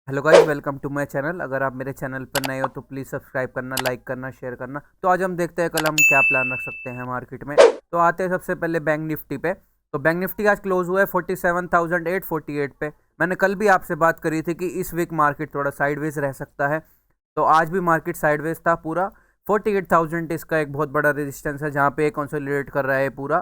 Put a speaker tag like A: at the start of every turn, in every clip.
A: Hello guys, welcome to my channel. अगर आप मेरे चैनल पर नए हो तो प्लीज़ सब्सक्राइब करना, लाइक करना, शेयर करना। तो आज हम देखते हैं कल हम क्या प्लान रख सकते हैं मार्केट में। तो आते हैं सबसे पहले बैंक निफ्टी पे। तो बैंक निफ्टी आज क्लोज हुआ है 47,848 पे। मैंने कल भी आपसे बात करी थी कि इस वीक मार्केट थोड़ा साइडवेज रह सकता है। तो आज भी मार्केट साइडवेज था पूरा। 48,000 इसका एक बहुत बड़ा रेजिस्टेंस है जहाँ पे ये कंसोलिडेट कर रहा है पूरा।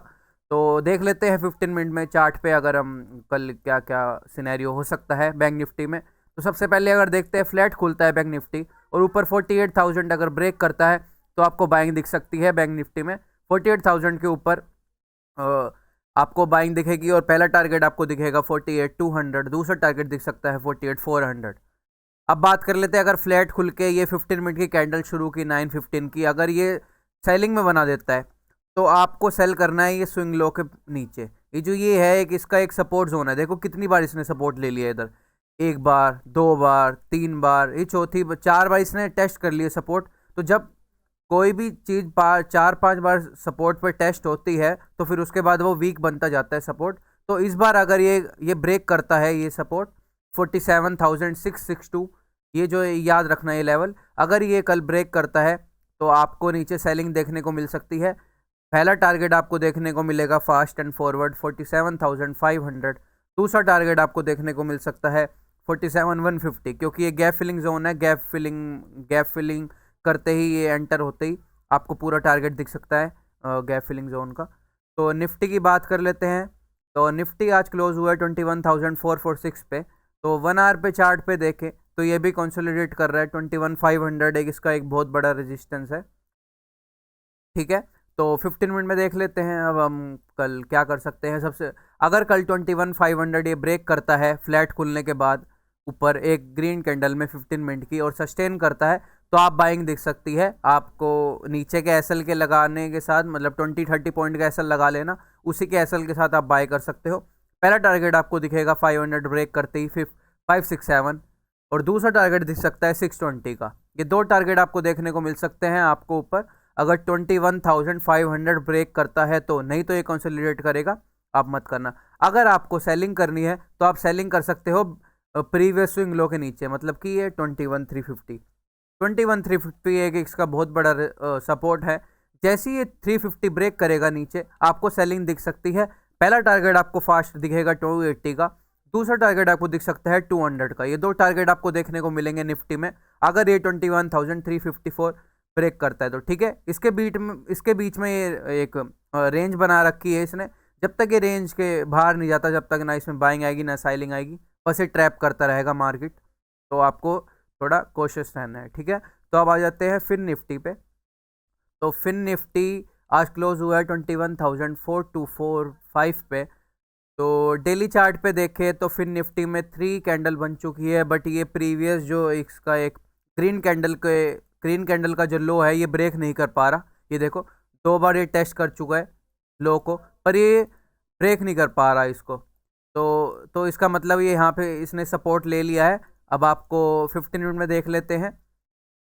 A: तो देख लेते हैं 15 मिनट में चार्ट पे अगर हम कल क्या क्या सिनेरियो हो सकता है बैंक निफ्टी में। तो सबसे पहले अगर देखते हैं, फ्लैट खुलता है बैंक निफ्टी और ऊपर 48,000 अगर ब्रेक करता है तो आपको बाइंग दिख सकती है बैंक निफ्टी में। 48,000 के ऊपर आपको बाइंग दिखेगी और पहला टारगेट आपको दिखेगा 48,200, दूसरा टारगेट दिख सकता है 48,400। अब बात कर लेते हैं, अगर फ्लैट खुल के ये 15 मिनट की कैंडल शुरू की 9:15 की, अगर ये सेलिंग में बना देता है तो आपको सेल करना है ये स्विंग लो के नीचे। ये जो ये है एक इसका एक सपोर्ट जोन है। देखो कितनी बार इसने सपोर्ट ले लिया इधर, एक बार, दो बार, तीन बार, ये चौथी 4 बार इसने टेस्ट कर लिया सपोर्ट। तो जब कोई भी चीज़ 4-5 बार सपोर्ट पर टेस्ट होती है तो फिर उसके बाद वो वीक बनता जाता है सपोर्ट। तो इस बार अगर ये ब्रेक करता है ये सपोर्ट 47,662, ये जो याद रखना ये लेवल, अगर ये कल ब्रेक करता है तो आपको नीचे सेलिंग देखने को मिल सकती है। पहला टारगेट आपको देखने को मिलेगा फास्ट एंड फॉरवर्ड 47,500। दूसरा टारगेट आपको देखने को मिल सकता है 47,150, क्योंकि ये गैप फिलिंग जोन है। गैप फिलिंग करते ही, ये एंटर होते ही आपको पूरा टारगेट दिख सकता है गैप फिलिंग जोन का। तो निफ्टी की बात कर लेते हैं। तो निफ्टी आज क्लोज हुआ है 21,446 पे। तो 1 आवर पे चार्ट पे देखें तो ये भी कंसोलिडेट कर रहा है 21,500, एक इसका एक बहुत बड़ा रेजिस्टेंस है। ठीक है, तो 15 मिनट में देख लेते हैं अब हम कल क्या कर सकते हैं। सबसे अगर कल 21,500 ये ब्रेक करता है फ्लैट खुलने के बाद ऊपर एक ग्रीन कैंडल में 15 मिनट की और सस्टेन करता है तो आप बाइंग दिख सकती है आपको नीचे के एसएल के लगाने के साथ, मतलब 20-30 पॉइंट का एसएल लगा लेना, उसी के एसएल के साथ आप बाय कर सकते हो। पहला टारगेट आपको दिखेगा 500 ब्रेक करते ही 567, और दूसरा टारगेट दिख सकता है 620 का। ये दो टारगेट आपको देखने को मिल सकते हैं आपको ऊपर अगर 21,500 ब्रेक करता है तो। नहीं तो ये कंसोलिडेट करेगा, आप मत करना। अगर आपको सेलिंग करनी है तो आप सेलिंग कर सकते हो प्रीवियस स्विंग लो के नीचे, मतलब कि ये 21,350। 21,350 एक इसका बहुत बड़ा सपोर्ट है। जैसे ही ये 350 ब्रेक करेगा नीचे आपको सेलिंग दिख सकती है। पहला टारगेट आपको फास्ट दिखेगा 280 का, दूसरा टारगेट आपको दिख सकता है 200 का। ये दो टारगेट आपको देखने को मिलेंगे निफ्टी में अगर ये 21,354 ब्रेक करता है तो। ठीक है, इसके बीच में ये एक रेंज बना रखी है इसने। जब तक ये रेंज के बाहर नहीं जाता जब तक ना इसमें बाइंग आएगी ना सेलिंग आएगी, बस ये ट्रैप करता रहेगा मार्केट। तो आपको थोड़ा कोशिश रहना है। ठीक है, तो अब आ जाते हैं फिर निफ्टी पे। तो फिर निफ्टी आज क्लोज हुआ है 21,4245 पे। तो डेली चार्ट पे देखें तो फिर निफ्टी में 3 कैंडल बन चुकी है, बट ये प्रीवियस जो इसका एक ग्रीन कैंडल का जो लो है ये ब्रेक नहीं कर पा रहा। ये देखो 2 बार ये टेस्ट कर चुका है लो को, पर ये ब्रेक नहीं कर पा रहा इसको। तो इसका मतलब ये यहाँ पे इसने सपोर्ट ले लिया है। अब आपको 15 मिनट में देख लेते हैं।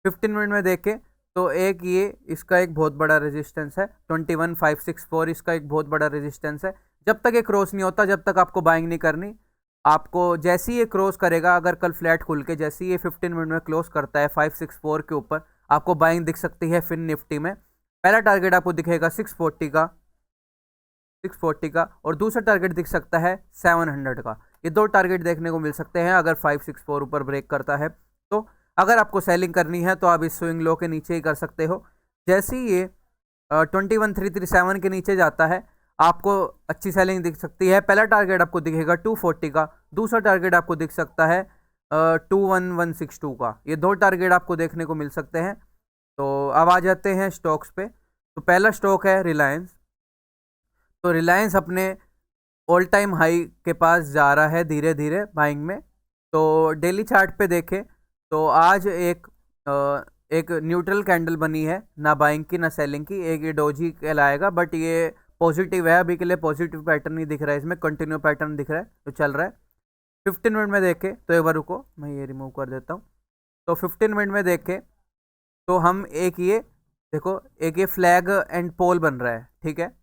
A: 15 मिनट में देखें तो एक ये इसका एक बहुत बड़ा रेजिस्टेंस है 21,564, इसका एक बहुत बड़ा रेजिस्टेंस है। जब तक ये क्रॉस नहीं होता जब तक आपको बाइंग नहीं करनी। आपको जैसे ही ये क्रॉस करेगा, अगर कल फ्लैट खुल के जैसे ही ये 15 मिनट में क्लोज करता है 564 के ऊपर, आपको बाइंग दिख सकती है फिर निफ्टी में। पहला टारगेट आपको दिखेगा 640 का और दूसरा टारगेट दिख सकता है 700 का। ये दो टारगेट देखने को मिल सकते हैं अगर 564 ऊपर ब्रेक करता है तो। अगर आपको सेलिंग करनी है तो आप इस स्विंग लो के नीचे ही कर सकते हो। जैसे ही ये 21,337 के नीचे जाता है आपको अच्छी सेलिंग दिख सकती है। पहला टारगेट आपको दिखेगा 240 का, दूसरा टारगेट आपको दिख सकता है 21,162 का। ये दो टारगेट आपको देखने को मिल सकते हैं। तो अब आ जाते हैं स्टॉक्स पे। तो पहला स्टॉक है रिलायंस। तो रिलायंस अपने ऑल टाइम हाई के पास जा रहा है धीरे धीरे बाइंग में। तो डेली चार्ट पे देखें तो आज एक न्यूट्रल कैंडल बनी है, ना बाइंग की ना सेलिंग की। एक ये डोजी कहलाएगा, बट ये पॉजिटिव है। अभी के लिए पॉजिटिव पैटर्न नहीं दिख रहा है इसमें, कंटिन्यू पैटर्न दिख रहा है तो चल रहा है। 15 मिनट में देखें तो एक बार रुको, मैं ये रिमूव कर देता हूँ। तो 15 मिनट में देखें तो हम एक ये देखो, एक ये फ्लैग एंड पोल बन रहा है। ठीक है,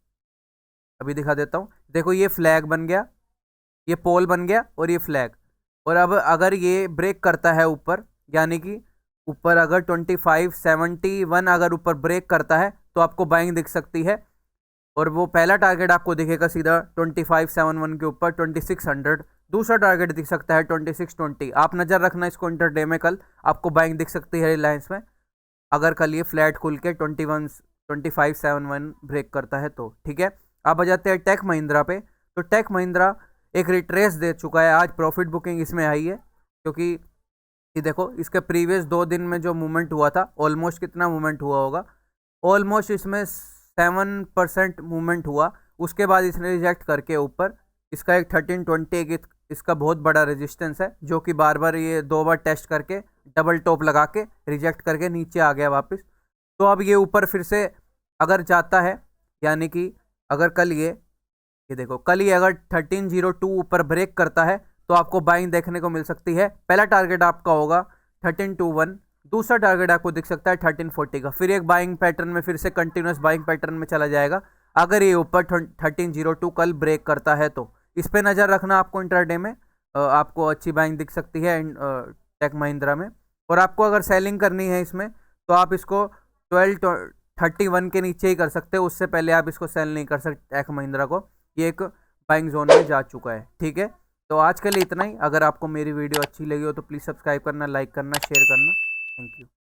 A: अभी दिखा देता हूँ। देखो ये फ्लैग बन गया, ये पोल बन गया और ये फ्लैग। और अब अगर ये ब्रेक करता है ऊपर, यानी कि ऊपर अगर 2571 अगर ऊपर ब्रेक करता है तो आपको बाइंग दिख सकती है। और वो पहला टारगेट आपको दिखेगा सीधा 2571 के ऊपर 2600। दूसरा टारगेट दिख सकता है 2620। आप नज़र रखना इसको इंटरडे में, कल आपको बाइंग दिख सकती है रिलायंस में, अगर कल ये फ्लैट खुल के 2571 ब्रेक करता है तो। ठीक है, अब आ जाते हैं टेक महिंद्रा पे। तो टेक महिंद्रा एक रिट्रेस दे चुका है, आज प्रॉफिट बुकिंग इसमें आई है, क्योंकि ये देखो इसके प्रीवियस 2 दिन में जो मूवमेंट हुआ था, ऑलमोस्ट कितना मूवमेंट हुआ होगा, ऑलमोस्ट इसमें 7% मूवमेंट हुआ। उसके बाद इसने रिजेक्ट करके ऊपर इसका एक 1320 इसका बहुत बड़ा रेजिस्टेंस है, जो कि बार बार ये 2 बार टेस्ट करके डबल टॉप लगा के रिजेक्ट करके नीचे आ गया वापस। तो अब ये ऊपर फिर से अगर जाता है, यानी कि अगर कल ये देखो कल ये अगर 1302 ऊपर ब्रेक करता है तो आपको बाइंग देखने को मिल सकती है। पहला टारगेट आपका होगा 1321, दूसरा टारगेट आपको दिख सकता है 1340 का। फिर एक बाइंग पैटर्न में फिर से कंटिन्यूस बाइंग पैटर्न में चला जाएगा अगर ये ऊपर 1302 कल ब्रेक करता है तो। इस पे नज़र रखना आपको इंट्राडे में, आपको अच्छी बाइंग दिख सकती है टेक महिंद्रा में। और आपको अगर सेलिंग करनी है इसमें तो आप इसको 1231 के नीचे ही कर सकते हो, उससे पहले आप इसको सेल नहीं कर सकते टेक महिंद्रा को, ये एक बाइंग जोन में जा चुका है। ठीक है, तो आज के लिए इतना ही। अगर आपको मेरी वीडियो अच्छी लगी हो तो प्लीज़ सब्सक्राइब करना, लाइक करना, शेयर करना। Thank you.